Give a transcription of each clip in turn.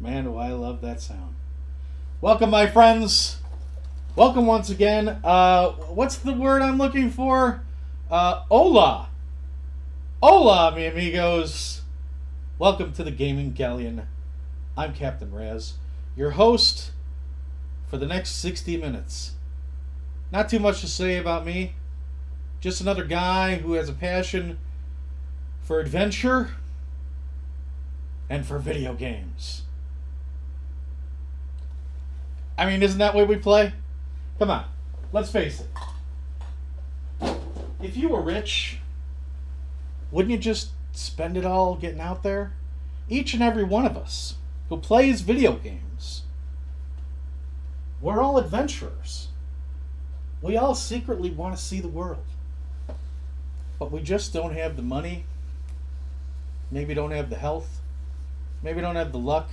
Man, do I love that sound. Welcome, my friends. Welcome once again. What's the word I'm looking for? Hola. Hola, mi amigos. Welcome to the Gaming Galleon. I'm Captain Raz, your host for the next 60 minutes. Not too much to say about me. Just another guy who has a passion for adventure and for video games. I mean, isn't that what we play? Come on, let's face it. If you were rich, wouldn't you just spend it all getting out there? Each and every one of us who plays video games, we're all adventurers. We all secretly want to see the world. But we just don't have the money, maybe don't have the health, maybe don't have the luck,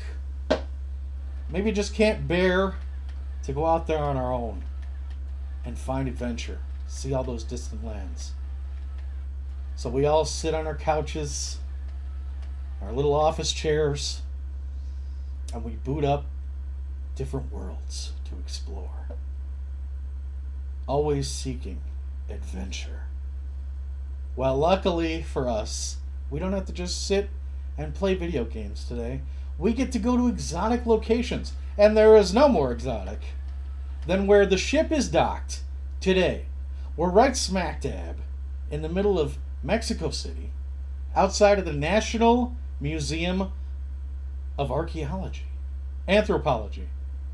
maybe just can't bear to go out there on our own and find adventure, see all those distant lands. So we all sit on our couches, our little office chairs, and we boot up different worlds to explore. Always seeking adventure. Well, luckily for us, we don't have to just sit and play video games today. We get to go to exotic locations, and there is no more exotic than where the ship is docked today. We're right smack dab in the middle of Mexico City, outside of the National Museum of Archaeology. Anthropology.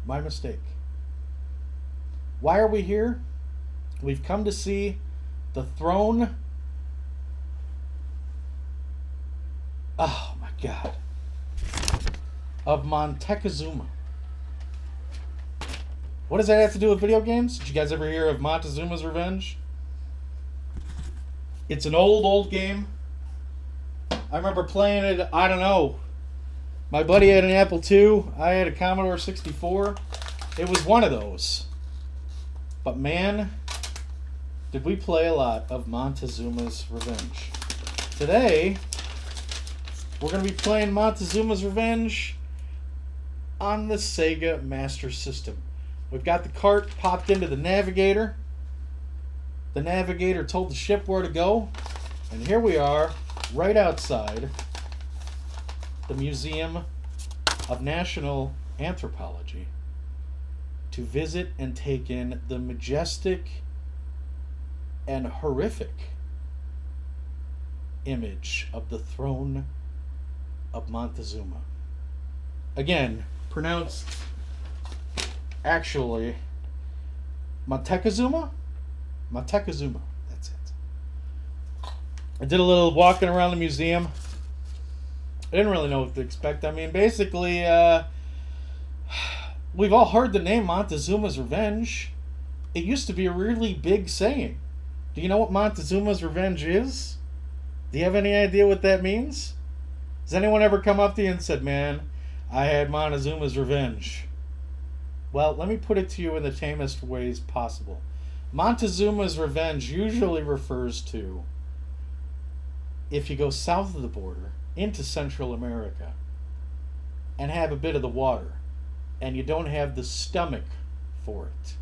My mistake. Why are we here? We've come to see the throne. Oh my God. Of Montezuma. What does that have to do with video games? Did you guys ever hear of Montezuma's Revenge? It's an old game. I remember playing it, I don't know. My buddy had an Apple II. I had a Commodore 64. It was one of those. But man, did we play a lot of Montezuma's Revenge. Today, we're going to be playing Montezuma's Revenge on the Sega Master System. We've got the cart popped into the navigator. The navigator told the ship where to go. And here we are, right outside the Museum of National Anthropology to visit and take in the majestic and horrific image of the throne of Montezuma. Again, pronounced actually Montezuma? Montezuma, that's it. I did a little walking around the museum. I didn't really know what to expect. I mean, basically, we've all heard the name Montezuma's Revenge. It used to be a really big saying. Do you know what Montezuma's Revenge is? Do you have any idea what that means? Has anyone ever come up to you and said, man, I had Montezuma's revenge? Well, let me put it to you in the tamest ways possible. Montezuma's Revenge usually refers to if you go south of the border into Central America and have a bit of the water and you don't have the stomach for it.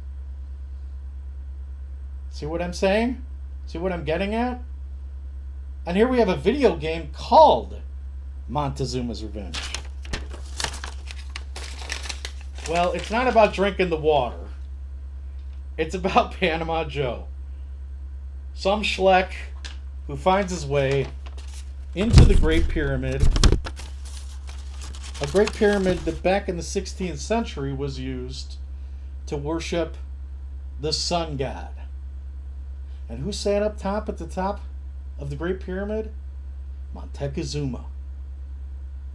See what I'm saying? See what I'm getting at? And here we have a video game called Montezuma's Revenge. Well, it's not about drinking the water. It's about Panama Joe. Some schleck who finds his way into the Great Pyramid. A Great Pyramid that back in the 16th century was used to worship the sun god. And who sat up top at the top of the Great Pyramid? Montezuma,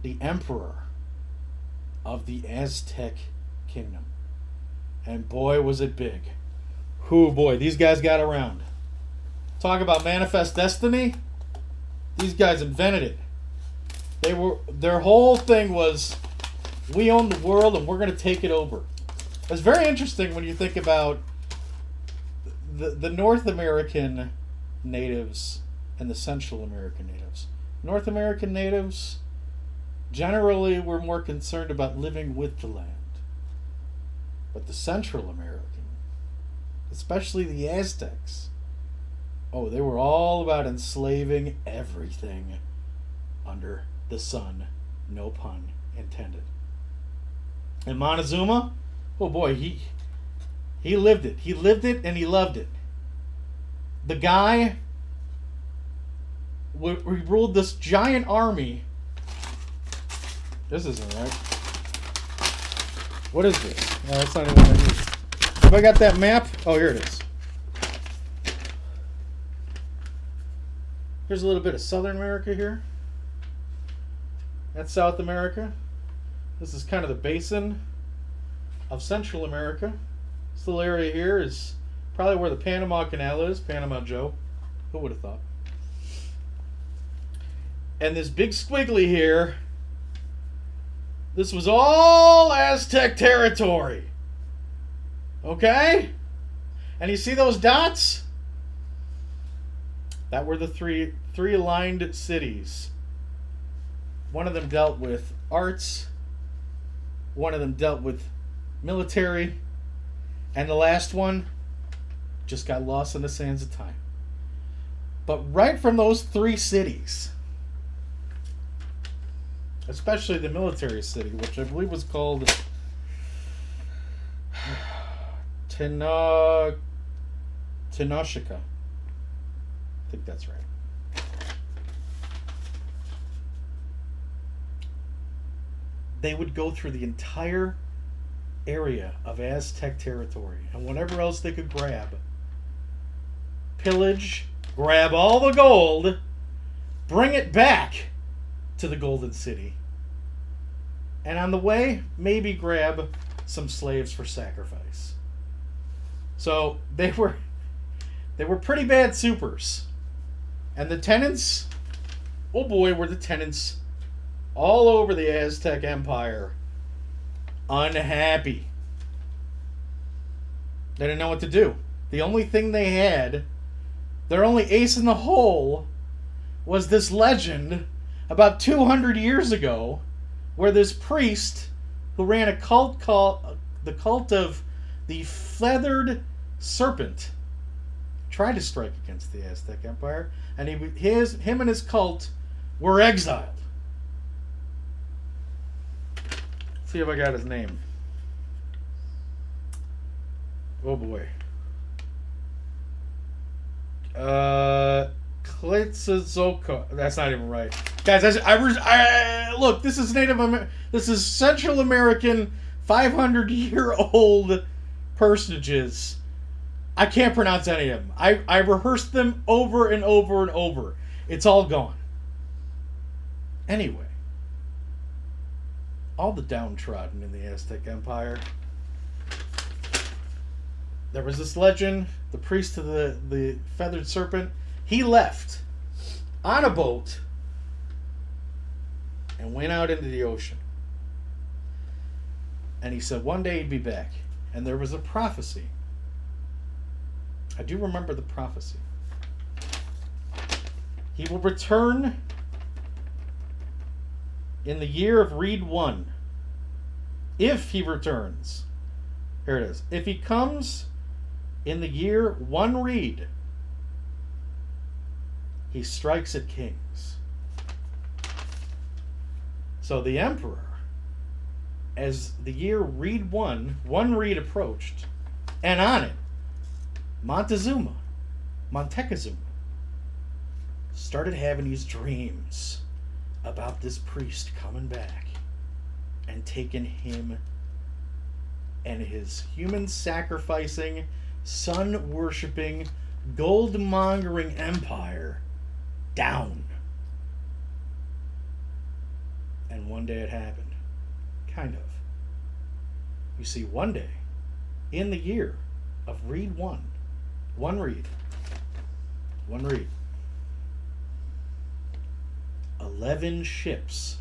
the emperor of the Aztec kingdom. And boy, was it big. Whoo boy, these guys got around. Talk about manifest destiny. These guys invented it. Their whole thing was, we own the world and we're going to take it over. It's very interesting when you think about the North American natives and the Central American natives. North American natives, generally were more concerned about living with the land. But the Central American, especially the Aztecs, oh, they were all about enslaving everything under the sun, no pun intended. And Montezuma, oh boy, he lived it. He lived it and he loved it. The guy, he ruled this giant army. This isn't right. What is this? No, that's not even what I need. Have I got that map? Oh, here it is. Here's a little bit of Southern America here. That's South America. This is kind of the basin of Central America. This little area here is probably where the Panama Canal is. Panama Joe. Who would have thought? And this big squiggly here, this was all Aztec territory. Okay? And you see those dots? That were the three aligned cities. One of them dealt with arts. One of them dealt with military. And the last one just got lost in the sands of time. But right from those three cities, especially the military city, which I believe was called Tenochtitlan. I think that's right. They would go through the entire area of Aztec territory and whatever else they could grab. Pillage, grab all the gold, bring it back to the Golden City. And on the way, maybe grab some slaves for sacrifice. So they were pretty bad supers. And the tenants, oh boy, were the tenants all over the Aztec Empire unhappy. They didn't know what to do. The only thing they had, their only ace in the hole, was this legend about 200 years ago where this priest who ran a cult called the cult of the feathered serpent tried to strike against the Aztec Empire, and him and his cult were exiled. Let's see if I got his name. Oh boy. Quetzalcoatl. That's not even right, guys. Look. This is This is Central American 500-year-old personages. I can't pronounce any of them. I rehearsed them over and over and over. It's all gone. Anyway, all the downtrodden in the Aztec Empire. There was this legend, the priest of the feathered serpent. He left on a boat and went out into the ocean. And he said one day he'd be back. And there was a prophecy. I do remember the prophecy. He will return in the year of Reed 1. If he returns. Here it is. If he comes in the year 1 Reed, he strikes at kings. So the emperor, as the year Reed 1 Reed approached, and on it, Montezuma, started having these dreams about this priest coming back and taking him and his human sacrificing, sun worshipping, gold mongering empire down. And one day it happened. Kind of. You see, one day, in the year of Reed 1 Reed, 11 ships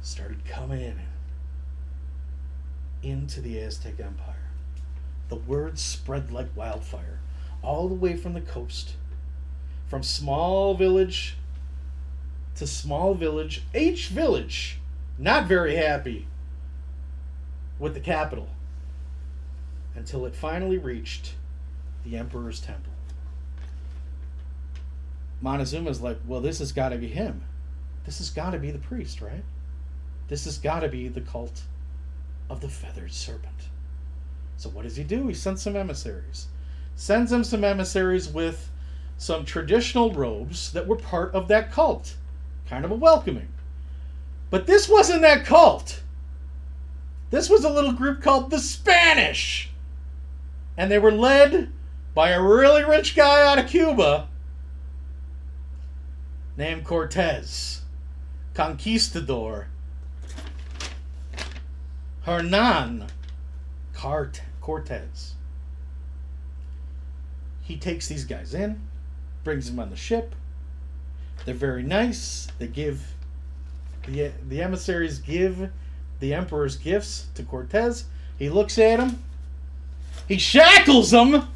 started coming into the Aztec Empire. The word spread like wildfire all the way from the coast, from small village to small village, H village, not very happy with the capital, until it finally reached the Emperor's temple. Montezuma's like, well, this has got to be him. This has got to be the priest, right? This has got to be the cult of the feathered serpent. So what does he do? He sends some emissaries. Sends him some emissaries with some traditional robes that were part of that cult. Kind of a welcoming. But this wasn't that cult. This was a little group called the Spanish. And they were led by a really rich guy out of Cuba named Cortez. Conquistador. Hernan Cortez. He takes these guys in, brings them on the ship. They're very nice. They give the emissaries give the emperor's gifts to Cortez. He looks at them. He shackles them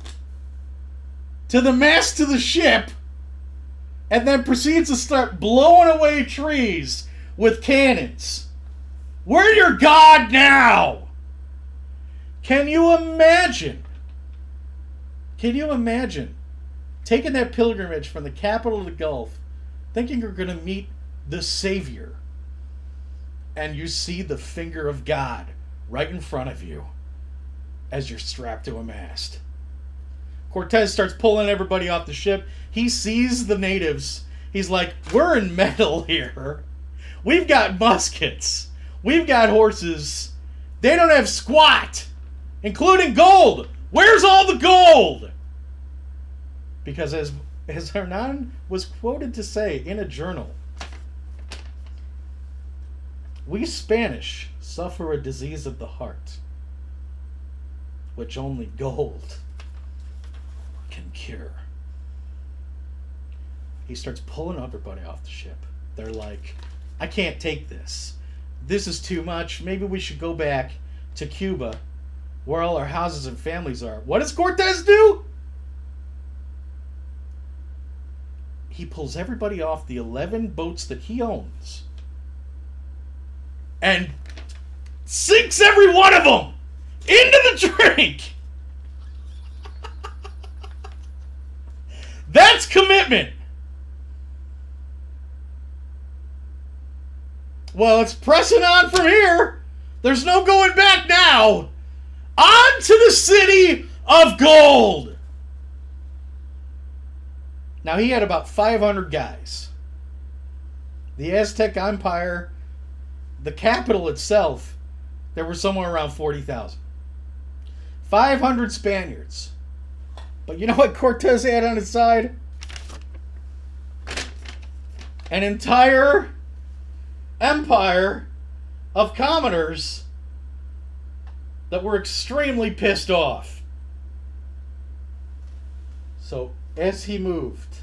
to the mast of the ship, and then proceeds to start blowing away trees with cannons. We're your god now! Can you imagine? Can you imagine taking that pilgrimage from the capital of the Gulf, thinking you're going to meet the Savior, and you see the finger of God right in front of you as you're strapped to a mast? Cortez starts pulling everybody off the ship. He sees the natives. He's like, we're in metal here. We've got muskets. We've got horses. They don't have squat, including gold. Where's all the gold? Because as Hernan was quoted to say in a journal, we Spanish suffer a disease of the heart, which only gold can cure. He starts pulling everybody off the ship. They're like, I can't take this. This is too much. Maybe we should go back to Cuba, where all our houses and families are. What does Cortez do? He pulls everybody off the 11 boats that he owns and sinks every one of them into the drink. That's commitment. Well, it's pressing on from here. There's no going back now. On to the city of gold. Now, he had about 500 guys. The Aztec Empire, the capital itself, there were somewhere around 40,000. 500 Spaniards. But you know what Cortez had on his side? An entire empire of commoners that were extremely pissed off. So, as he moved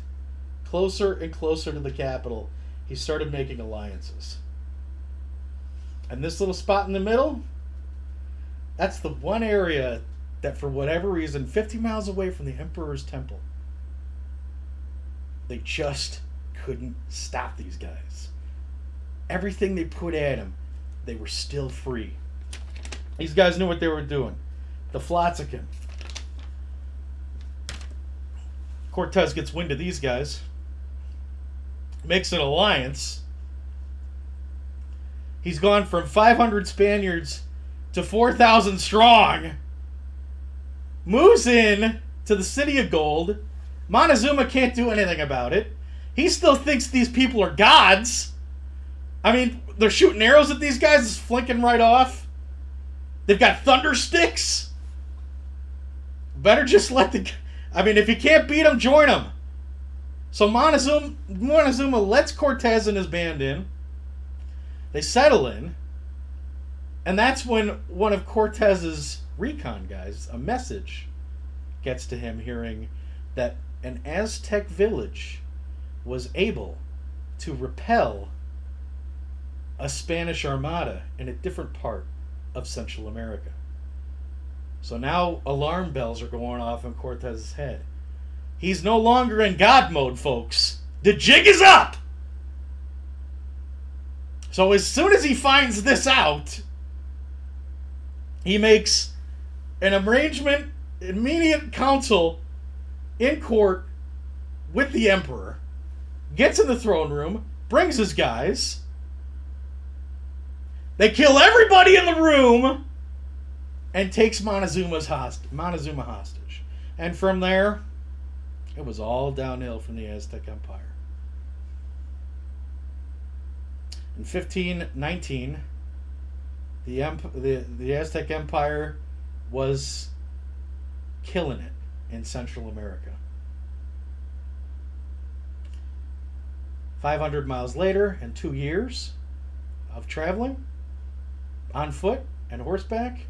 closer and closer to the capital, he started making alliances. And this little spot in the middle, that's the one area that, for whatever reason, 50 miles away from the Emperor's temple, they just couldn't stop these guys. Everything they put at him, they were still free. These guys knew what they were doing. The Flotzican. Cortez gets wind of these guys, makes an alliance. He's gone from 500 Spaniards to 4,000 strong. Moves in to the city of gold. Montezuma can't do anything about it. He still thinks these people are gods. I mean, they're shooting arrows at these guys. It's flinking right off. They've got thunder sticks. Better just let the... I mean, if you can't beat them, join them. So Montezuma lets Cortez and his band in. They settle in. And that's when one of Cortez's recon guys, a message gets to him, hearing that an Aztec village was able to repel a Spanish armada in a different part of Central America. So now alarm bells are going off in Cortez's head. He's no longer in God mode, folks. The jig is up! So as soon as he finds this out, he makes an arrangement, immediate counsel in court with the emperor, gets in the throne room, brings his guys. They kill everybody in the room and takes Montezuma hostage. And from there, it was all downhill from the Aztec Empire. In 1519, the Aztec Empire was killing it in Central America. 500 miles later, in 2 years of traveling on foot and horseback,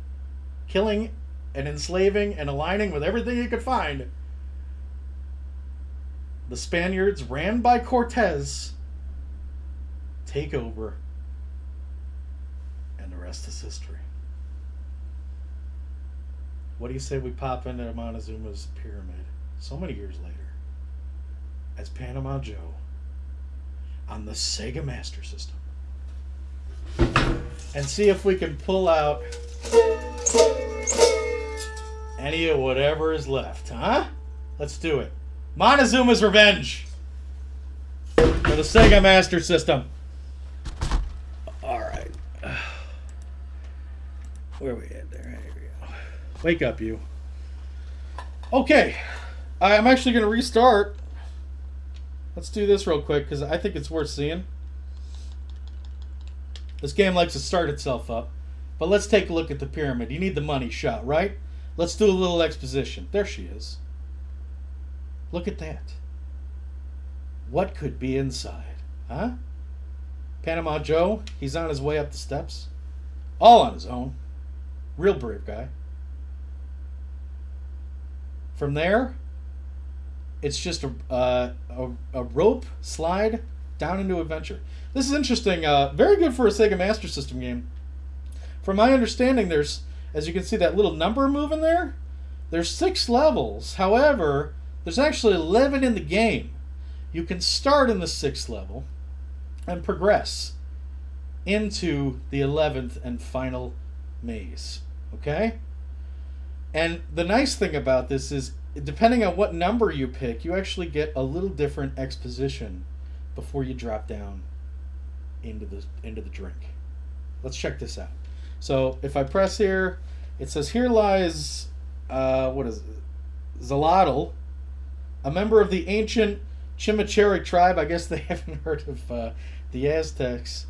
killing and enslaving and aligning with everything you could find, the Spaniards, ran by Cortez, take over, and the rest is history. What do you say we pop into Montezuma's pyramid so many years later as Panama Joe on the Sega Master System and see if we can pull out any of whatever is left, huh? Let's do it. Montezuma's Revenge for the Sega Master System. All right. Where are we at there? Here we go. Wake up, you. Okay. I'm actually going to restart. Let's do this real quick because I think it's worth seeing. This game likes to start itself up. But let's take a look at the pyramid. You need the money shot, right? Let's do a little exposition. There she is. Look at that. What could be inside? Huh? Panama Joe, he's on his way up the steps. All on his own. Real brave guy. From there, it's just a rope slide down into adventure. This is interesting. Very good for a Sega Master System game. From my understanding, there's, as you can see, that little number moving there. There's 6 levels. However, there's actually 11 in the game. You can start in the 6th level and progress into the 11th and final maze. Okay? And the nice thing about this is, depending on what number you pick, you actually get a little different exposition before you drop down into the drink. Let's check this out. So if I press here, it says here lies what is it? Zalotl, a member of the ancient Chimichurri tribe. I guess they haven't heard of the Aztecs.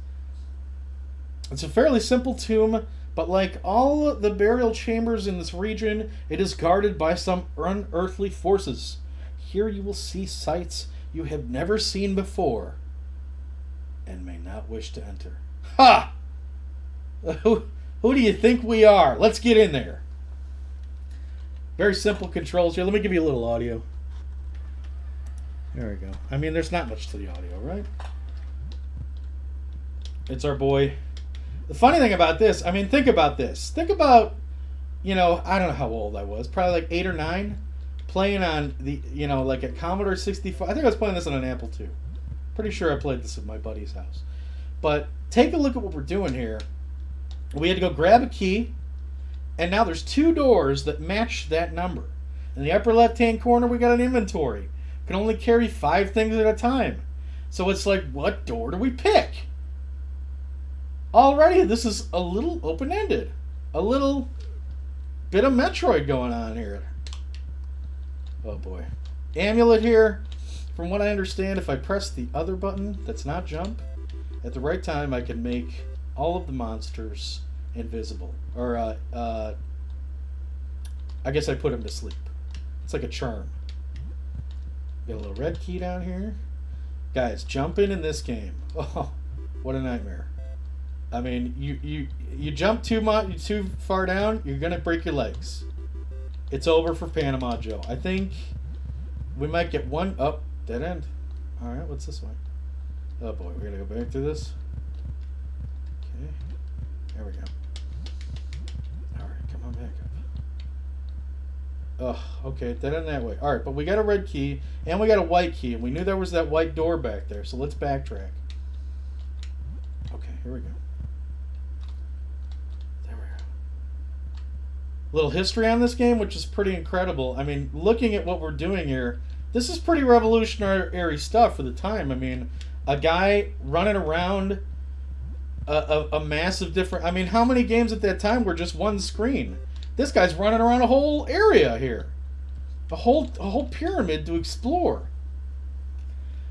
It's a fairly simple tomb, but like all the burial chambers in this region, it is guarded by some unearthly forces. Here you will see sights you have never seen before and may not wish to enter. Ha! Who do you think we are? Let's get in there. Very simple controls here. Let me give you a little audio. There we go. I mean, there's not much to the audio, right? It's our boy. The funny thing about this, I mean, think about this. Think about, you know, I don't know how old I was. Probably like 8 or 9. Playing on the, you know, like a Commodore 64. I think I was playing this on an Apple II. Pretty sure I played this at my buddy's house. But take a look at what we're doing here. We had to go grab a key, and now there's 2 doors that match that number. In the upper left-hand corner, we got an inventory. We can only carry 5 things at a time. So it's like, what door do we pick? Already, this is a little open-ended. A little bit of Metroid going on here. Oh boy. Amulet here. From what I understand, if I press the other button, that's not jump, at the right time I can make all of the monsters invisible. Or, I guess I put them to sleep. It's like a charm. Got a little red key down here. Guys, jumping in this game. Oh, what a nightmare. I mean, you jump too far down, you're going to break your legs. It's over for Panama Joe. I think we might get one... Oh, dead end. Alright, what's this one? Oh boy, we're going to go back through this. Okay. There we go. Alright, come on back up. Oh, okay, dead end that way. Alright, but we got a red key, and we got a white key, and we knew there was that white door back there, so let's backtrack. Okay, here Here we go. There we go. Little history on this game, which is pretty incredible. I mean, looking at what we're doing here, this is pretty revolutionary stuff for the time. I mean, a guy running around a massive different... I mean, how many games at that time were just one screen? This guy's running around a whole area here. A whole pyramid to explore.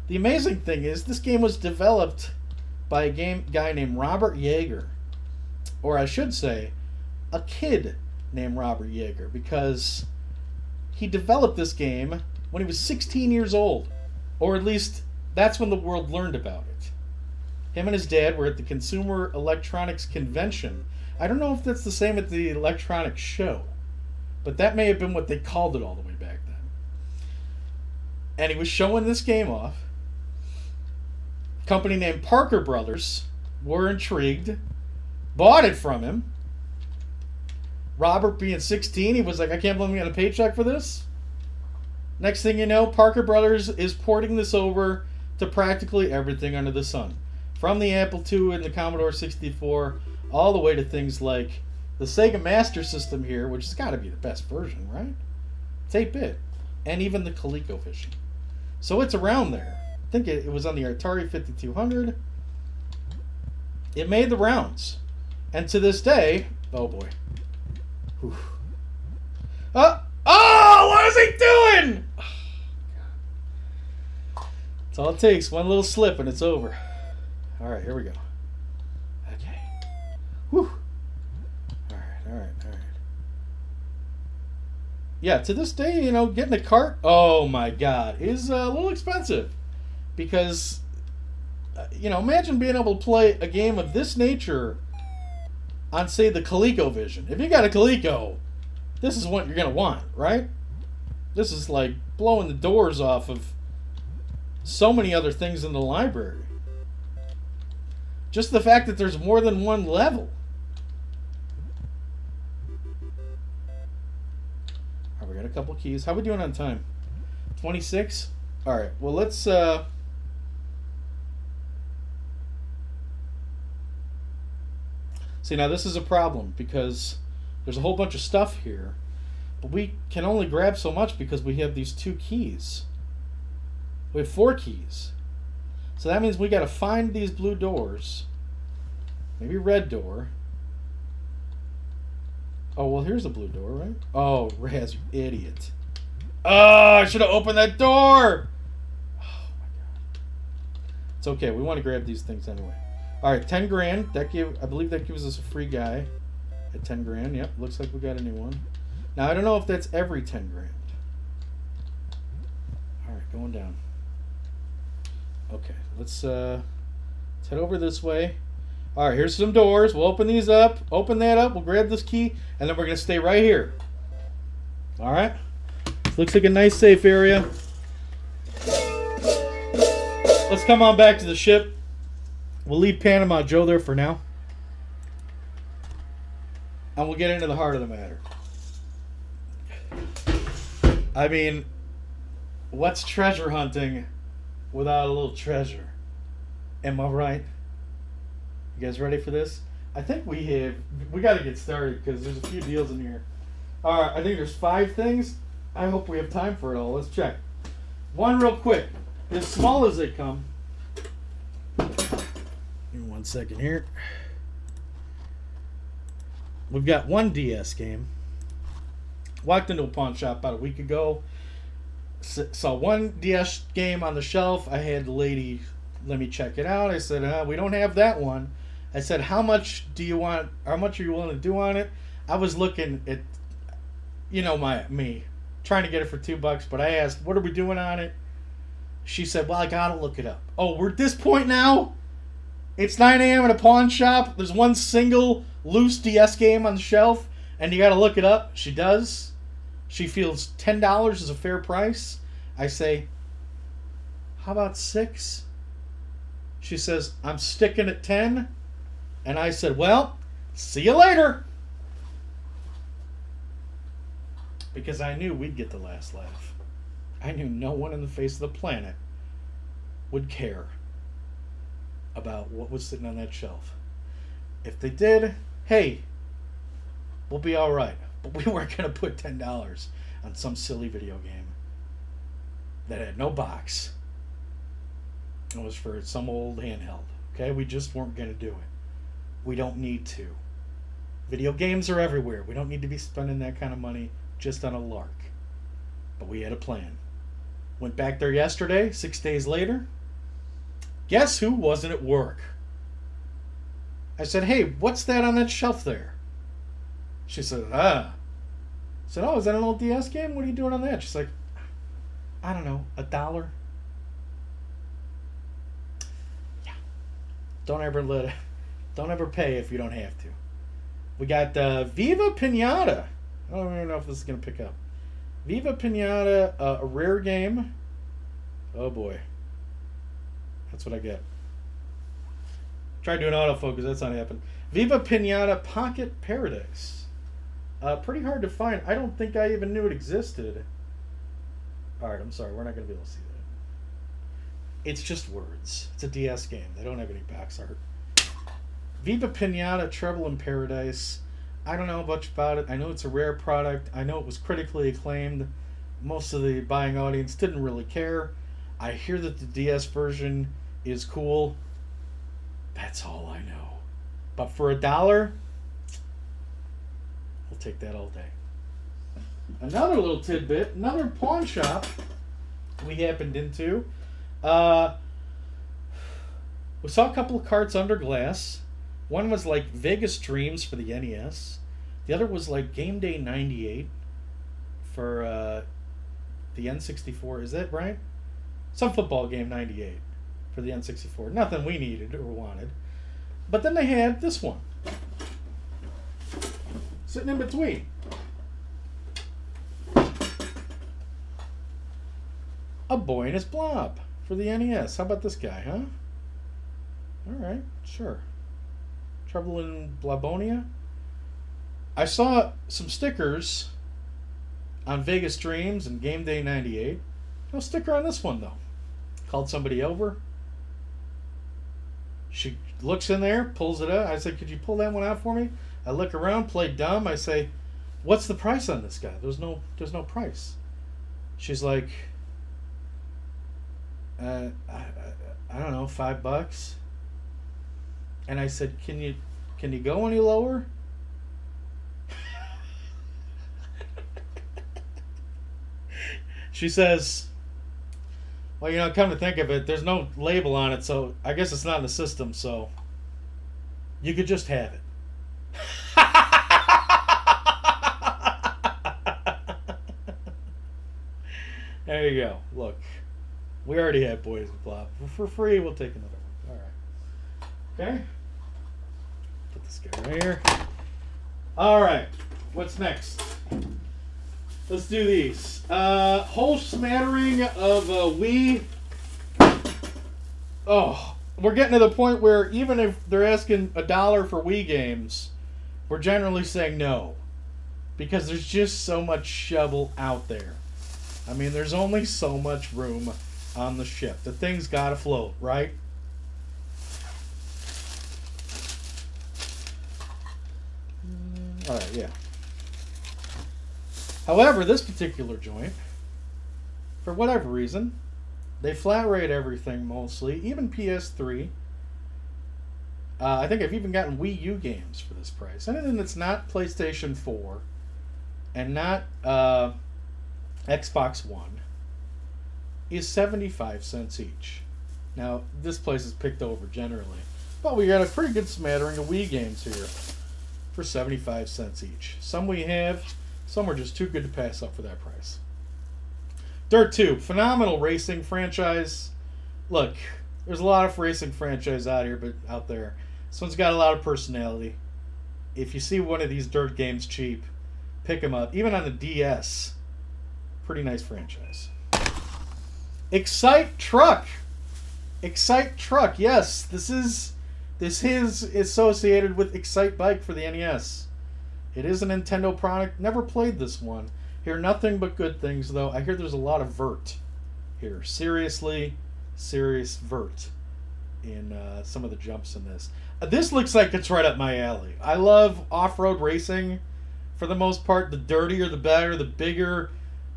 The amazing thing is, this game was developed by a guy named Robert Yeager. Or I should say, a kid named Robert Yeager, because he developed this game when he was 16 years old. Or at least, that's when the world learned about it. Him and his dad were at the Consumer Electronics Convention. I don't know if that's the same at the Electronics Show, but that may have been what they called it all the way back then. And he was showing this game off. A company named Parker Brothers were intrigued, bought it from him. Robert, being 16, he was like, I can't believe I'm getting a paycheck for this. Next thing you know, Parker Brothers is porting this over to practically everything under the sun. From the Apple II and the Commodore 64, all the way to things like the Sega Master System here, which has got to be the best version, right? It's 8-bit. And even the ColecoVision. So it's around there. I think it was on the Atari 5200. It made the rounds. And to this day... Oh, boy. Whew. Oh, what is he doing? Oh, God. That's all it takes. One little slip and it's over. All right, here we go. Okay. Whew. All right. Yeah, to this day, you know, getting a cart, oh my God, is a little expensive. Because, you know, imagine being able to play a game of this nature on, say, the ColecoVision. If you got a Coleco, this is what you're going to want, right? This is like blowing the doors off of so many other things in the library. Just the fact that there's more than one level. All right, we got a couple keys. How are we doing on time? 26? All right, well, let's... See, now this is a problem because there's a whole bunch of stuff here, but we can only grab so much because we have these 2 keys. We have 4 keys. So that means we got to find these blue doors. Maybe red door. Oh, well, here's a blue door, right? Oh, Raz, you idiot. Oh, I should have opened that door! Oh, my God. It's okay. We want to grab these things anyway. All right, 10 grand. I believe that gives us a free guy at 10 grand. Yep, looks like we got a new one. Now, I don't know if that's every 10 grand. All right, going down. Okay, let's head over this way. All right, here's some doors. We'll open these up. Open that up. We'll grab this key, and then we're going to stay right here. All right? Looks like a nice safe area. Let's come on back to the ship. We'll leave Panama Joe there for now. And we'll get into the heart of the matter. I mean, what's treasure hunting without a little treasure? Am I right? You guys ready for this? I think we got to get started because there's a few deals in here. All right, I think there's 5 things. I hope we have time for it all. Let's check. One real quick. As small as they come. Give me 1 second here. We've got 1 DS game. Walked into a pawn shop about a week ago. Saw 1 DS game on the shelf. I had the lady let me check it out. I said, we don't have that one. I said, how much do you want? How much are you willing to do on it? I was looking at, you know, me trying to get it for $2, but I asked, what are we doing on it? She said, well, I gotta look it up. Oh, we're at this point now? It's 9 a.m. at a pawn shop. There's 1 single loose DS game on the shelf, and you gotta look it up. She does. She feels $10 is a fair price. I say, how about 6? She says, I'm sticking at 10. And I said, well, see you later. Because I knew we'd get the last laugh. I knew no one on the face of the planet would care about what was sitting on that shelf. If they did, hey, we'll be all right. But we weren't going to put $10 on some silly video game that had no box. It was for some old handheld. Okay, we just weren't going to do it. We don't need to. Video games are everywhere. We don't need to be spending that kind of money just on a lark. But we had a plan. Went back there yesterday, 6 days later. Guess who wasn't at work? I said, hey, what's that on that shelf there? She said, I said, oh, is that an old DS game? What are you doing on that? She's like, I don't know, $1. Yeah. Don't ever pay if you don't have to. We got Viva Pinata. I don't even know if this is going to pick up. Viva Pinata, a rare game. Oh boy. That's what I get. Tried doing autofocus, that's not happening. Viva Pinata Pocket Paradise. Pretty hard to find. I don't think I even knew it existed. Alright, I'm sorry. We're not going to be able to see that. It's just words. It's a DS game. They don't have any box art. Viva Pinata Trouble in Paradise. I don't know much about it. I know it's a rare product. I know it was critically acclaimed. Most of the buying audience didn't really care. I hear that the DS version is cool. That's all I know. But for $1, we'll take that all day. Another little tidbit, another pawn shop we happened into. We saw a couple of carts under glass. One was like Vegas Dreams for the NES. The other was like Game Day 98 for the N64. Is that right? Some football game 98 for the N64. Nothing we needed or wanted. But then they had this one. Sitting in between. A Boy and His Blob for the NES. How about this guy, huh? Alright, sure. Trouble in Blabonia. I saw some stickers on Vegas Dreams and Game Day 98. No sticker on this one, though. Called somebody over. She looks in there, pulls it out. I said, could you pull that one out for me? I look around, play dumb. I say, what's the price on this guy? There's no price. She's like, I don't know, $5. And I said, can you go any lower? She says, well, you know, come to think of it, there's no label on it, so I guess it's not in the system, so you could just have it. There you go. Look, we already had Boys with Blob. For free, we'll take another one. All right. Okay. Put this guy right here. All right. What's next? Let's do these. Whole smattering of Wii. Oh, we're getting to the point where even if they're asking $1 for Wii games, we're generally saying no. Because there's just so much shovel out there. I mean, there's only so much room on the ship. The thing's got to float, right? Alright, yeah. However, this particular joint, for whatever reason, they flat rate everything mostly, even PS3. I think I've even gotten Wii U games for this price. Anything that's not PlayStation 4 and not Xbox One is 75 cents each. Now, this place is picked over generally, but we got a pretty good smattering of Wii games here for 75 cents each. Some we have. Some are just too good to pass up for that price. Dirt 2, phenomenal racing franchise. Look, there's a lot of racing franchise out there. This one's got a lot of personality. If you see one of these Dirt games cheap, pick them up. Even on the DS, pretty nice franchise. Excite Truck. Excite Truck. Yes, this is associated with Excite Bike for the NES. It is a Nintendo product. Never played this one. Hear nothing but good things, though. I hear there's a lot of vert here. Seriously, serious vert in some of the jumps in this. This looks like it's right up my alley. I love off-road racing for the most part. The dirtier, the better. The bigger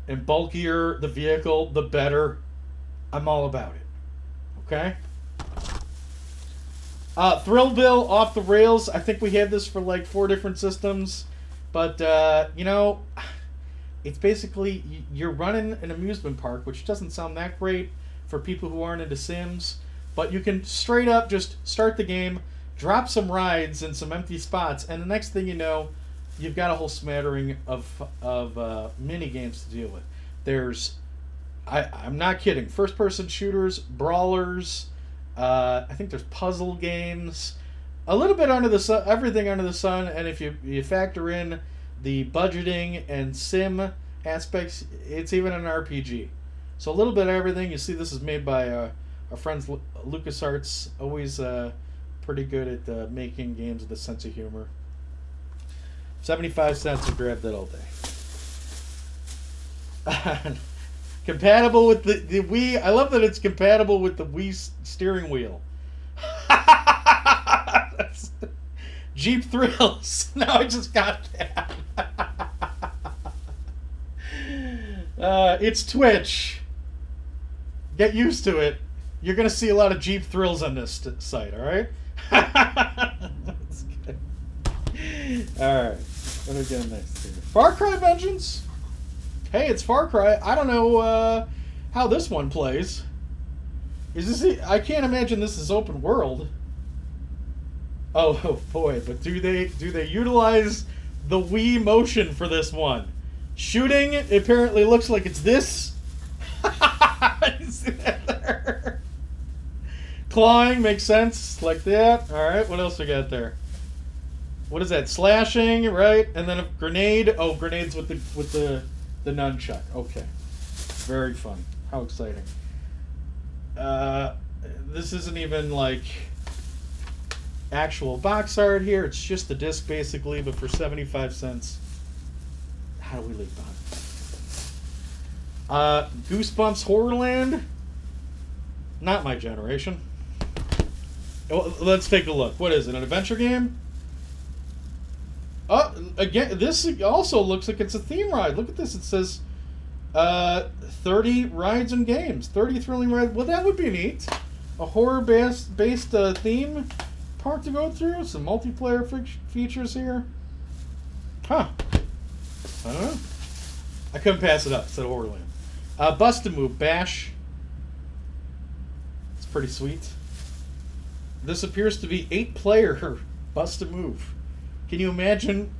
and bulkier the vehicle, the better. I'm all about it. Okay? Thrillville off the rails. I think we had this for like 4 different systems. But, you know, it's basically you're running an amusement park, which doesn't sound that great for people who aren't into Sims. But you can straight up just start the game, drop some rides in some empty spots, and the next thing you know, you've got a whole smattering of mini games to deal with. There's, I'm not kidding, first-person shooters, brawlers. I think there's puzzle games, a little bit under the sun, everything under the sun. And if you factor in the budgeting and sim aspects, it's even an RPG. So a little bit of everything. You see, this is made by our friends LucasArts, always pretty good at making games with a sense of humor. 75 cents to grab that all day. Compatible with the Wii. I love that it's compatible with the Wii steering wheel. Jeep Thrills. Now I just got that. It's Twitch. Get used to it. You're going to see a lot of Jeep Thrills on this site, all right? That's good. All right. What are we getting next here? Far Cry Vengeance? Hey, it's Far Cry. I don't know how this one plays. Is this? I can't imagine this is open world. Oh boy, but do they utilize the Wii motion for this one? Shooting apparently looks like it's this. You see that there? Clawing makes sense like that. All right, what else we got there? What is that? Slashing, right? And then a grenade. Oh, grenades with the nunchuck. Okay. Very fun. How exciting. This isn't even like actual box art here. It's just the disc basically, but for 75 cents. How do we leave behind? Goosebumps Horrorland. Not my generation. Well, let's take a look. What is it? An adventure game? Oh, again, this also looks like it's a theme ride. Look at this. It says 30 rides and games. 30 thrilling rides. Well, that would be neat. A horror-based theme park to go through. Some multiplayer features here. Huh. I don't know. I couldn't pass it up. It said Horrorland. Bust-a-Move Bash. It's pretty sweet. This appears to be 8-player Bust-a-Move. Can you imagine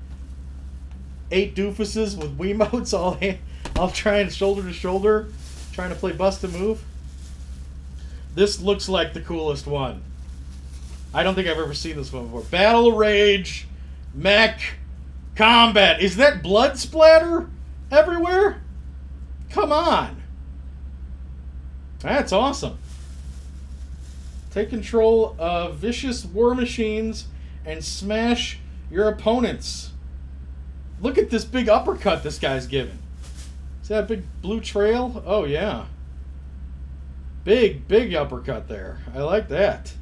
8 doofuses with Wiimotes all trying shoulder to shoulder, trying to play Bust-a-Move? This looks like the coolest one. I don't think I've ever seen this one before. Battle Rage Mech Combat. Is that blood splatter everywhere? Come on. That's awesome. Take control of vicious war machines and smash your opponents. Look at this big uppercut this guy's giving. See that big blue trail? Oh, yeah. Big uppercut there. I like that.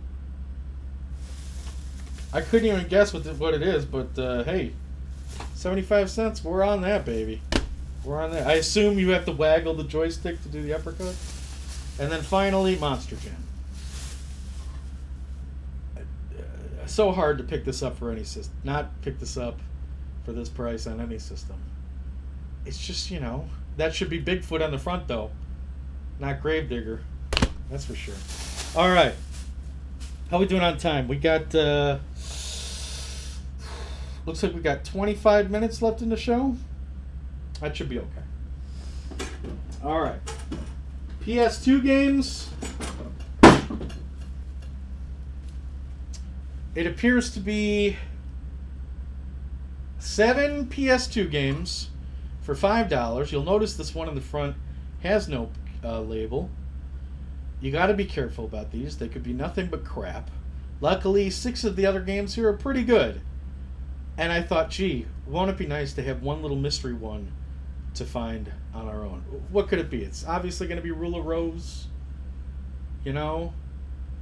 I couldn't even guess what it is, but hey, 75 cents, we're on that, baby. We're on that. I assume you have to waggle the joystick to do the uppercut. And then finally, Monster Jam. So hard to pick this up for any system. Not pick this up for this price on any system. It's just, you know, that should be Bigfoot on the front, though. Not Gravedigger. That's for sure. All right. How we doing on time? We got, looks like we got 25 minutes left in the show. That should be okay. All right. PS2 games. It appears to be 7 PS2 games for $5. You'll notice this one in the front has no label. You got to be careful about these. They could be nothing but crap. Luckily, 6 of the other games here are pretty good. And I thought, gee, won't it be nice to have one little mystery one to find on our own? What could it be? It's obviously going to be Rule of Rose. You know?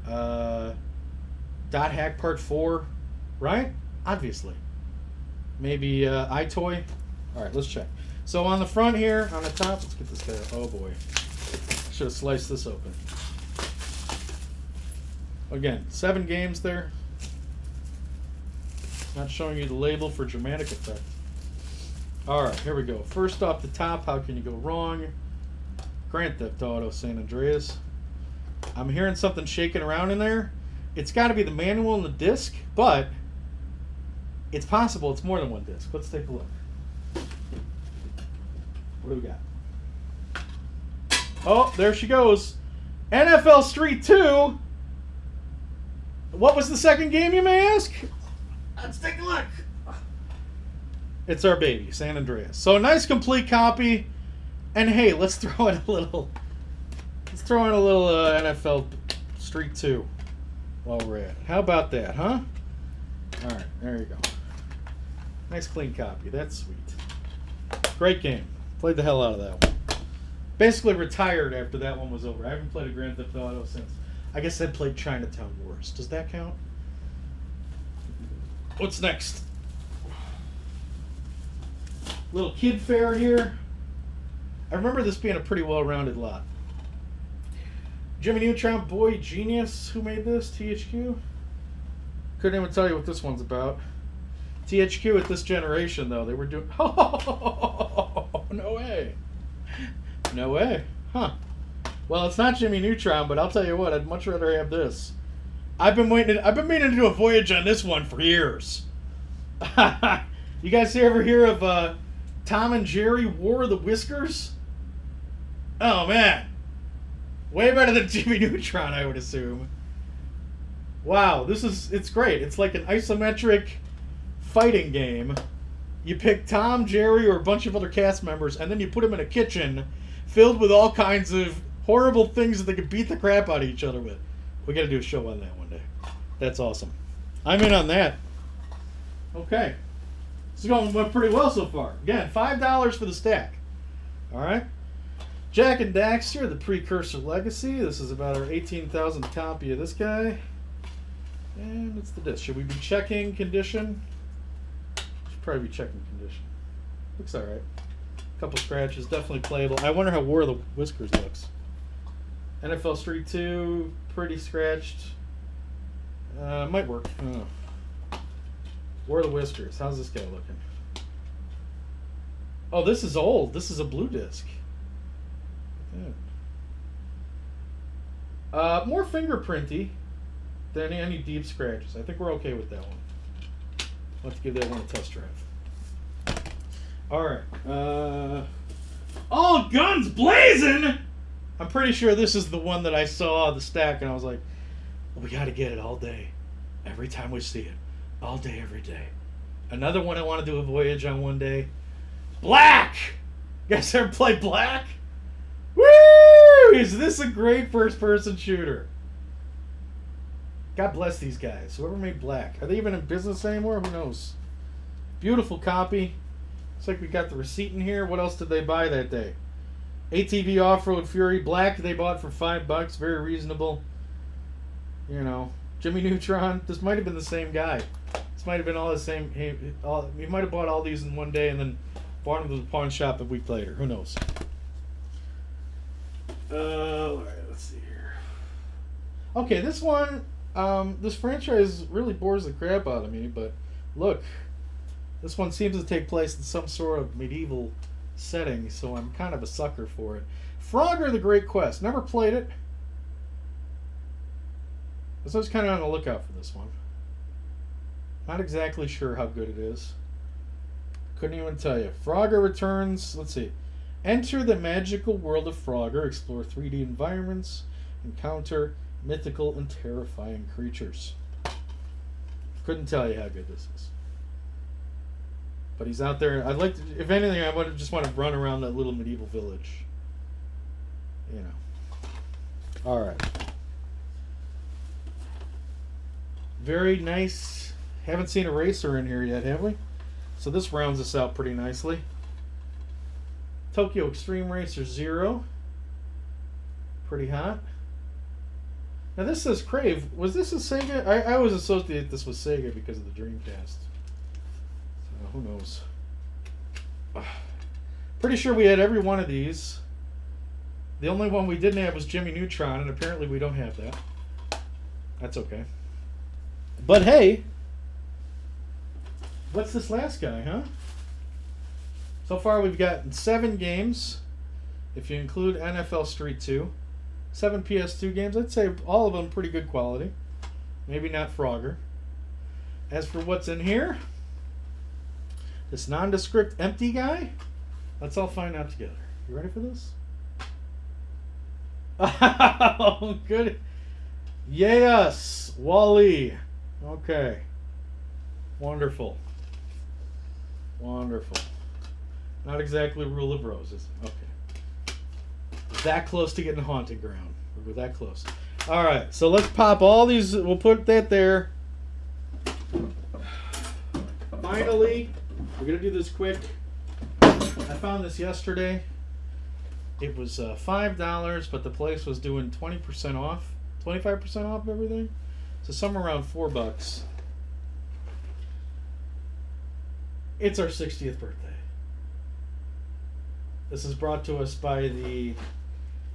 Dot Hack Part 4, right? Obviously. Maybe iToy. All right, let's check. So on the front here, on the top, let's get this guy. Oh boy, should have sliced this open. Again, 7 games there. Not showing you the label for dramatic effect. All right, here we go. First off the top, how can you go wrong? Grand Theft Auto San Andreas. I'm hearing something shaking around in there. It's got to be the manual and the disc, but it's possible it's more than one disc. Let's take a look. What do we got? Oh, there she goes. NFL Street 2. What was the second game, you may ask? Let's take a look. It's our baby, San Andreas. So a nice complete copy. And hey, let's throw in a little NFL Street 2 while we're at it. How about that, huh? All right, there you go. Nice clean copy. That's sweet. Great game. Played the hell out of that one. Basically retired after that one was over. I haven't played a Grand Theft Auto since. I guess I played Chinatown Wars. Does that count? What's next? Little kid fair here. I remember this being a pretty well-rounded lot. Jimmy Neutron, Boy Genius. Who made this? THQ? Couldn't even tell you what this one's about. THQ at this generation, though, they were doing... Oh, no way. No way. Huh. Well, it's not Jimmy Neutron, but I'll tell you what, I'd much rather have this. I've been meaning to do a voyage on this one for years. You guys ever hear of Tom and Jerry War of the Whiskers? Oh, man. Way better than Jimmy Neutron, I would assume. Wow, it's great. It's like an isometric fighting game. You pick Tom, Jerry, or a bunch of other cast members, and then you put them in a kitchen filled with all kinds of horrible things that they could beat the crap out of each other with. We got to do a show on that one day. That's awesome. I'm in on that. Okay. This is going pretty well so far. Again, $5 for the stack. All right. Jack and Daxter, the Precursor Legacy. This is about our 18,000th copy of this guy. And it's the disc. Should we be checking condition? Should probably be checking condition. Looks all right. Couple scratches, definitely playable. I wonder how War of the Whiskers looks. NFL Street 2, pretty scratched. Might work. War of the Whiskers. How's this guy looking? Oh, this is old. This is a blue disc. Yeah. More fingerprinty than any deep scratches. I think we're okay with that one. I'll have to give that one a test drive. Alright. All guns blazing! I'm pretty sure this is the one that I saw the stack and I was like, well, we gotta get it all day. Every time we see it. All day, every day. Another one I want to do a voyage on one day. Black! You guys ever play Black? Woo! Is this a great first-person shooter? God bless these guys. Whoever made Black. Are they even in business anymore? Who knows? Beautiful copy. Looks like we got the receipt in here. What else did they buy that day? ATV Off-Road Fury Black they bought for $5. Very reasonable. You know. Jimmy Neutron. This might have been the same guy. This might have been all the same. He might have bought all these in one day and then bought them to the pawn shop a week later. Who knows? Alright, let's see here. Okay, this one, this franchise really bores the crap out of me, but look, this one seems to take place in some sort of medieval setting, so I'm kind of a sucker for it. Frogger the Great Quest. Never played it. So I was kind of on the lookout for this one. Not exactly sure how good it is. Couldn't even tell you. Frogger returns. Let's see. Enter the magical world of Frogger. Explore 3D environments. Encounter mythical and terrifying creatures. Couldn't tell you how good this is. But he's out there. I'd like to, if anything, I would just want to run around that little medieval village. You know. All right. Very nice. Haven't seen a racer in here yet, have we? So this rounds us out pretty nicely. Tokyo Extreme Racer 0. Pretty hot. Now this says Crave. Was this a Sega? I always associate this with Sega because of the Dreamcast. So who knows? Pretty sure we had every one of these. The only one we didn't have was Jimmy Neutron, and apparently we don't have that. That's okay. But hey, what's this last guy, huh? So far we've gotten 7 games, if you include NFL Street 2. 7 PS2 games. I'd say all of them pretty good quality. Maybe not Frogger. As for what's in here, this nondescript empty guy, let's all find out together. You ready for this? Oh, good. Yes, Wall-E. Okay. Wonderful. Wonderful. Not exactly Rule of Roses. Okay. That close to getting Haunted Ground. We're that close. All right, so let's pop all these. We'll put that there. Finally, we're going to do this quick. I found this yesterday. It was $5, but the place was doing 20% off, 25% off everything. So somewhere around $4. It's our 60th birthday. This is brought to us by the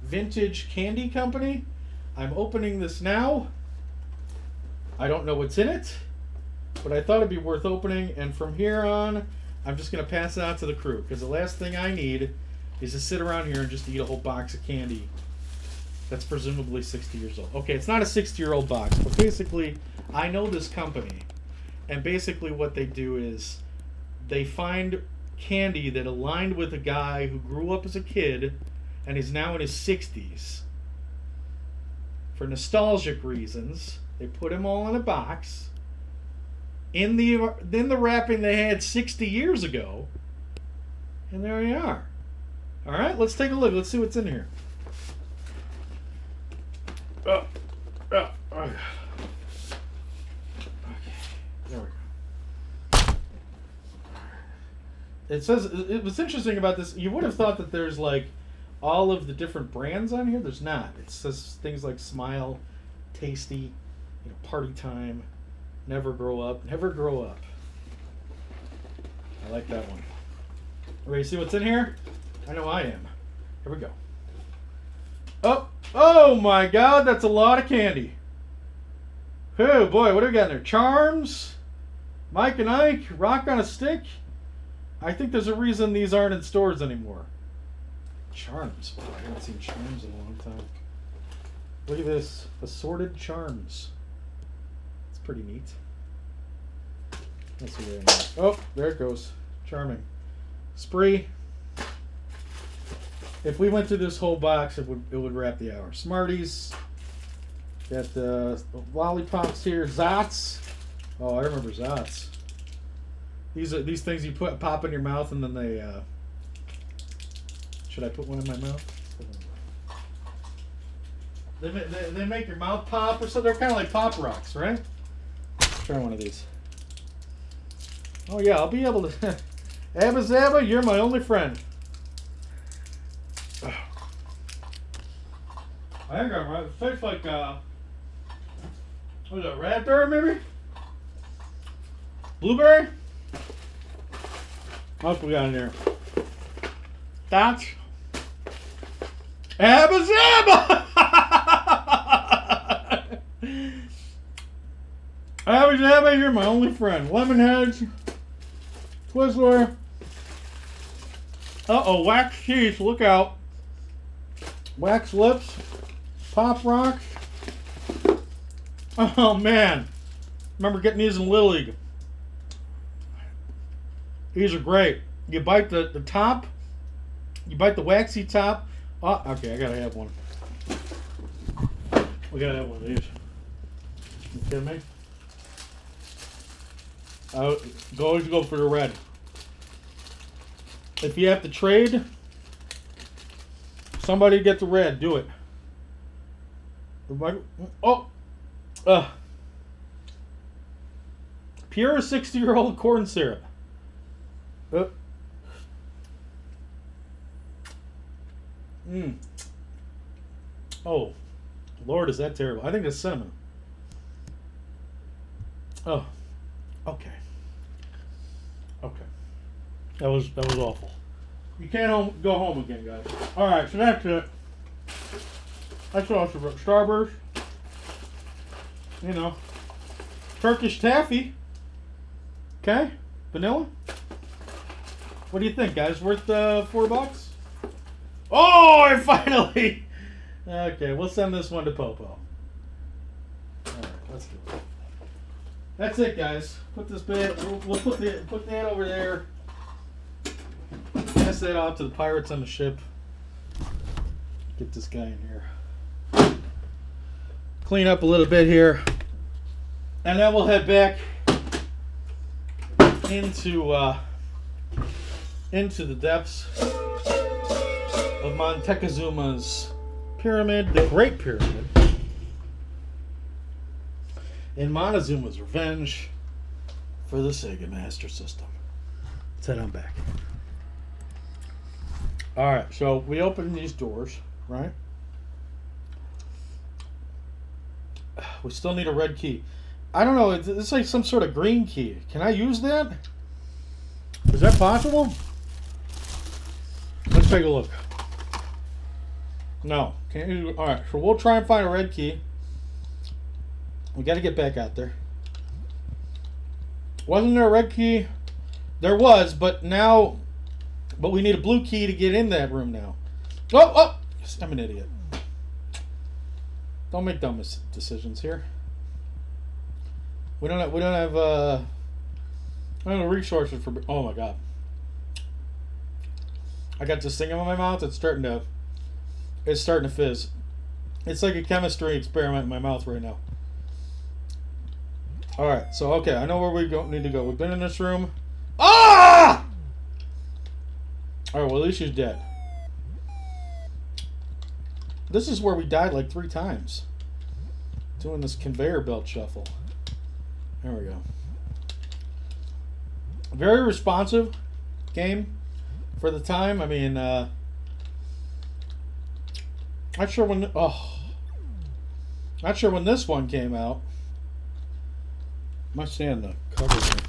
Vintage Candy Company. I'm opening this now. I don't know what's in it, but I thought it'd be worth opening, and from here on, I'm just going to pass it out to the crew, because the last thing I need is to sit around here and just eat a whole box of candy that's presumably 60 years old. Okay, it's not a 60-year-old box, but basically, I know this company, and basically what they do is they find candy that aligned with a guy who grew up as a kid and is now in his 60s. For nostalgic reasons, they put him all in a box in the wrapping they had 60 years ago, and there you are. All right, let's take a look. Let's see what's in here. Okay, there we go. It says, it was interesting about this, you would have thought that there's like all of the different brands on here. There's not. It says things like Smile, Tasty, Party Time, Never Grow Up. Never Grow Up. I like that one. Ready to see what's in here? I know I am. Here we go. Oh my God, that's a lot of candy. Oh boy, what do we got in there? Charms, Mike and Ike, Rock on a Stick. I think there's a reason these aren't in stores anymore. Charms. Wow, I haven't seen Charms in a long time. Look at this. Assorted Charms. It's pretty neat. Let's see there. Oh, there it goes. Charming. Spree. If we went through this whole box, it would wrap the hour. Smarties. Got the lollipops here. Zots. Oh, I remember Zots. These are these things you pop in your mouth and then they. Should I put one in my mouth? They make your mouth pop or something. They're kind of like Pop Rocks, right? Try one of these. Oh yeah, I'll be able to. Abba Zabba, you're my only friend. I think I'm right. It tastes like, what is it, raspberry maybe? Blueberry? What else we got in there? Dots? Abba Zabba! Abba Zabba, you're my only friend. Lemonheads, Twizzler. Uh-oh, wax teeth, look out. Wax lips, Pop Rocks. Oh man, remember getting these in Little League. These are great. You bite the top, you bite the waxy top. Oh, okay, I gotta have one. We gotta have one of these. You kidding me? I always go for the red. If you have to trade, somebody get the red. Do it. Oh, pure 60-year-old corn syrup. Oh, Lord, is that terrible? I think it's cinnamon. Oh, okay. Okay. That was awful. You can't go home again, guys. All right, so that's it. That's what I also wrote. Starburst. You know, Turkish taffy. Okay, vanilla. What do you think, guys? Worth $4? Oh, I finally. Okay, we'll send this one to Popo. All right, let's do it. That's it, guys. Put this bit. We'll put that over there. Pass that off to the pirates on the ship. Get this guy in here. Clean up a little bit here, and then we'll head back into the depths of Montezuma's pyramid, the Great Pyramid, in Montezuma's revenge for the Sega Master System. Let's head on back. All right, so we open these doors, right? We still need a red key. I don't know. It's like some sort of green key. Can I use that? Is that possible? Let's take a look. No. Can't use. All right. So we'll try and find a red key. We got to get back out there. Wasn't there a red key? There was, but now. But we need a blue key to get in that room now. Oh! I'm an idiot. Don't make dumb decisions here. We don't have resources for. Oh my god! I got this thing in my mouth. It's starting to fizz. It's like a chemistry experiment in my mouth right now. All right, so okay, I know where we need to go. We've been in this room. Ah! All right, well at least she's dead. This is where we died like 3 times. Doing this conveyor belt shuffle. There we go. Very responsive game for the time. I mean, not sure when. Not sure when this one came out. Must say on the cover here.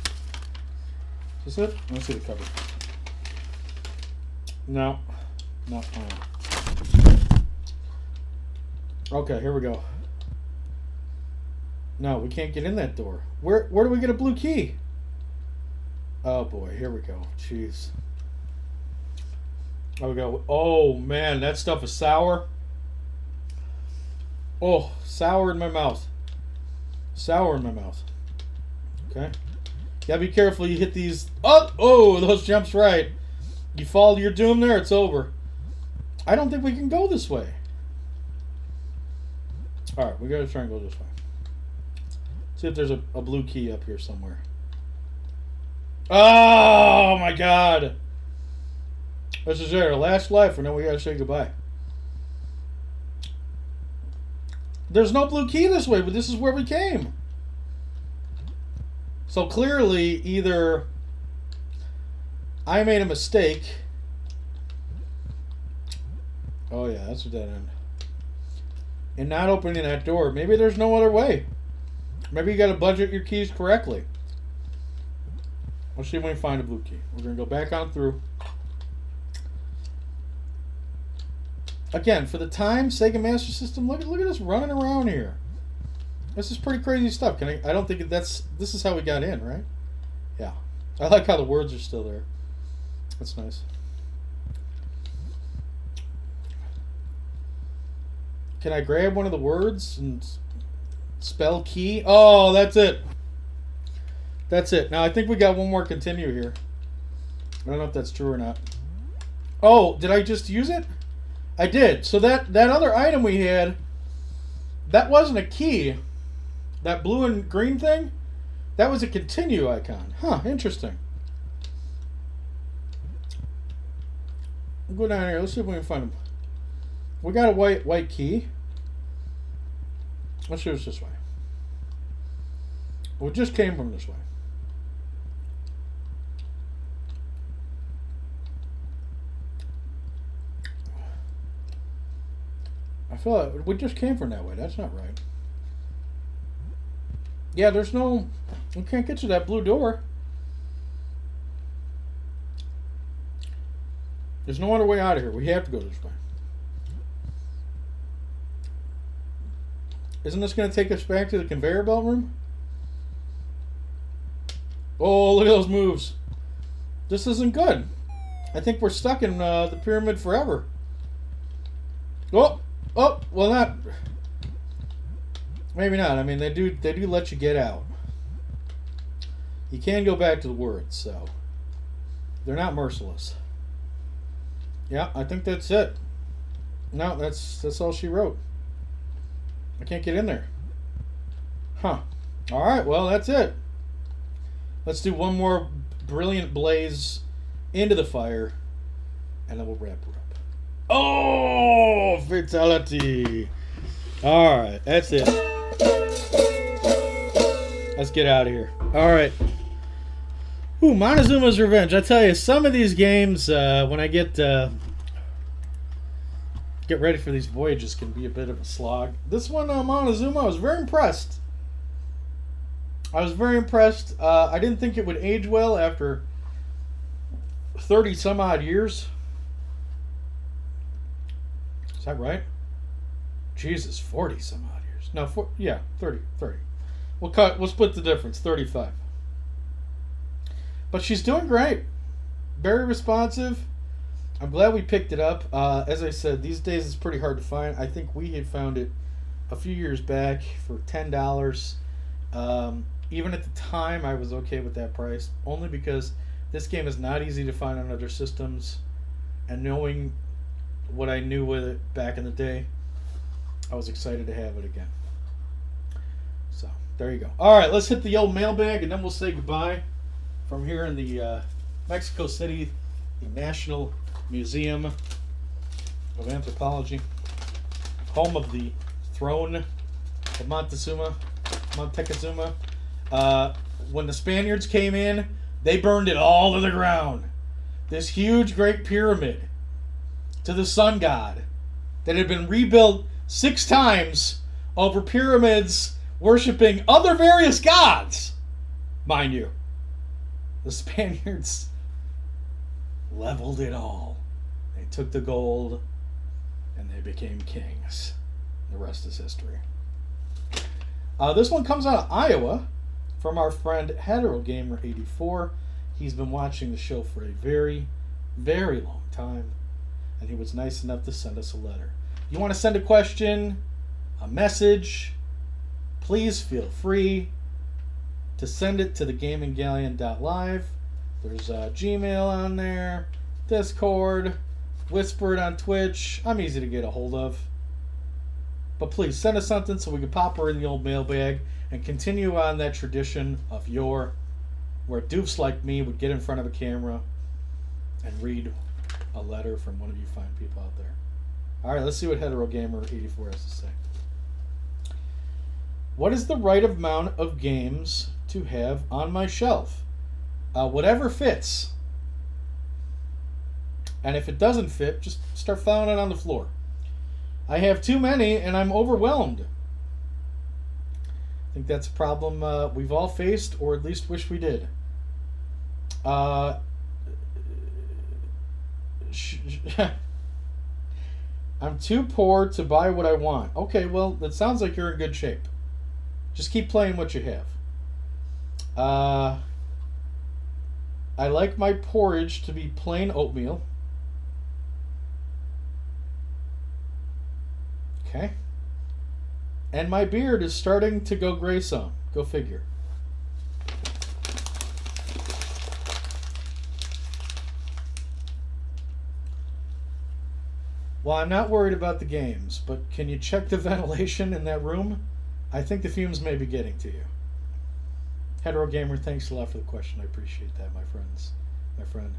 Is this it? Let's see the cover. No. No. Okay, here we go. No, we can't get in that door. Where do we get a blue key? Oh boy, here we go. Jeez. There we go. Oh man, that stuff is sour. Oh, sour in my mouth. Sour in my mouth. Okay. Gotta be careful. You hit these. Oh, those jumps right. You fall to your doom there, it's over. I don't think we can go this way. Alright, we gotta try and go this way. See if there's a blue key up here somewhere. Oh my god! This is our last life, and then we gotta say goodbye. There's no blue key this way, but this is where we came. So clearly, either I made a mistake. Oh yeah, that's a dead end. And not opening that door. Maybe there's no other way. Maybe you got to budget your keys correctly. Let's see if we can find a blue key. We're going to go back on through. Again, for the time, Sega Master System, look at us running around here. This is pretty crazy stuff. I don't think this is how we got in, right? Yeah. I like how the words are still there. That's nice. Can I grab one of the words and spell key? Oh, that's it. That's it. Now, I think we got one more continue here. I don't know if that's true or not. Oh, did I just use it? I did. So that other item we had, that wasn't a key. That blue and green thing, that was a continue icon. Huh, interesting. We'll go down here. Let's see if we can find them. We got a white key. Let's see what's this way. We just came from this way. I feel like we just came from that way. That's not right. Yeah, there's no... We can't get to that blue door. There's no other way out of here. We have to go this way. Isn't this going to take us back to the conveyor belt room? Oh, look at those moves. This isn't good. I think we're stuck in the pyramid forever. Oh, well, not... Maybe not. I mean, they do let you get out. You can go back to the words, so... They're not merciless. Yeah, I think that's it. No, that's all she wrote. I can't get in there. Huh. Alright, well, that's it. Let's do one more brilliant blaze into the fire, and then we'll wrap her up. Oh, fatality. Alright, that's it. Let's get out of here. Alright. Ooh, Montezuma's Revenge. I tell you, some of these games, when I get ready for these voyages, can be a bit of a slog. This one, Montezuma, I was very impressed. I didn't think it would age well after 30 some odd years. Is that right? Jesus, 40 some odd years. No, 30. We'll split the difference, 35. But she's doing great. Very responsive. I'm glad we picked it up. As I said, these days it's pretty hard to find. I think we had found it a few years back for $10. Even at the time, I was okay with that price, only because this game is not easy to find on other systems, and knowing what I knew with it back in the day, I was excited to have it again. So, there you go. Alright, let's hit the old mailbag, and then we'll say goodbye from here in the Mexico City, the National Museum of Anthropology, home of the throne of Montezuma. When the Spaniards came in, they burned it all to the ground. This huge great pyramid to the sun god that had been rebuilt 6 times over pyramids worshiping other various gods, mind you. The Spaniards leveled it all. They took the gold and they became kings. The rest is history. This one comes out of Iowa from our friend HeteroGamer84. He's been watching the show for a very, very long time, and he was nice enough to send us a letter. You want to send a question, a message, please feel free to send it to thegaminggalleon.live. There's Gmail on there, Discord, Whispered on Twitch. I'm easy to get a hold of. But please send us something so we can pop her in the old mailbag and continue on that tradition of yore, where doofs like me would get in front of a camera and read a letter from one of you fine people out there. Alright, let's see what HeteroGamer84 has to say. What is the right amount of games to have on my shelf? Whatever fits. And if it doesn't fit, just start filing it on the floor. I have too many and I'm overwhelmed. I think that's a problem we've all faced, or at least wish we did. I'm too poor to buy what I want. Okay, well, that sounds like you're in good shape. Just keep playing what you have. I like my porridge to be plain oatmeal. Okay. And my beard is starting to go gray some. Go figure. Well, I'm not worried about the games, but can you check the ventilation in that room? I think the fumes may be getting to you. HeteroGamer, thanks a lot for the question. I appreciate that, my friends. My friend.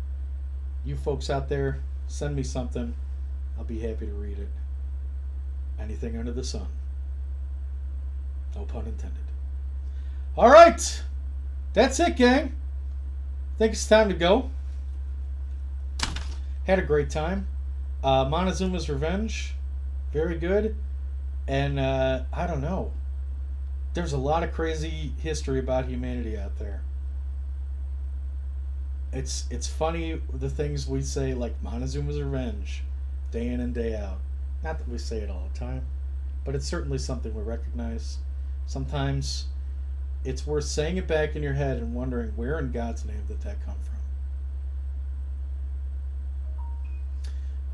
You folks out there, send me something. I'll be happy to read it. Anything under the sun. No pun intended. Alright! That's it, gang. I think it's time to go. Had a great time. Montezuma's Revenge. very good. And I don't know. There's a lot of crazy history about humanity out there. It's funny the things we say, like Montezuma's Revenge, day in and day out. Not that we say it all the time, but it's certainly something we recognize. Sometimes it's worth saying it back in your head and wondering where in God's name did that come from.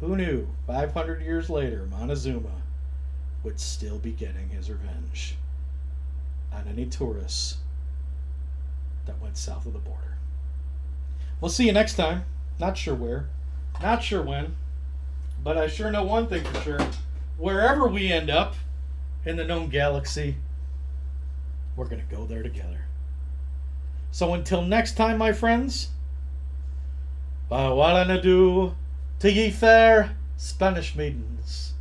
Who knew 500 years later Montezuma would still be getting his revenge on any tourists that went south of the border. We'll see you next time. Not sure where, not sure when, but I sure know one thing for sure. Wherever we end up in the known galaxy, we're going to go there together. So until next time, my friends, farewell and adieu to ye fair Spanish maidens.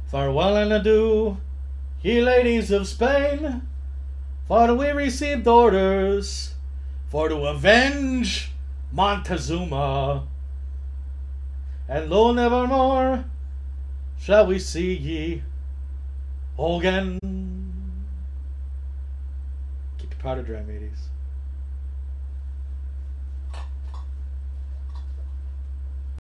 Farewell and adieu, ye ladies of Spain, for we received orders for to avenge Montezuma, and lo, nevermore shall we see ye again. Keep your powder dry, mateys.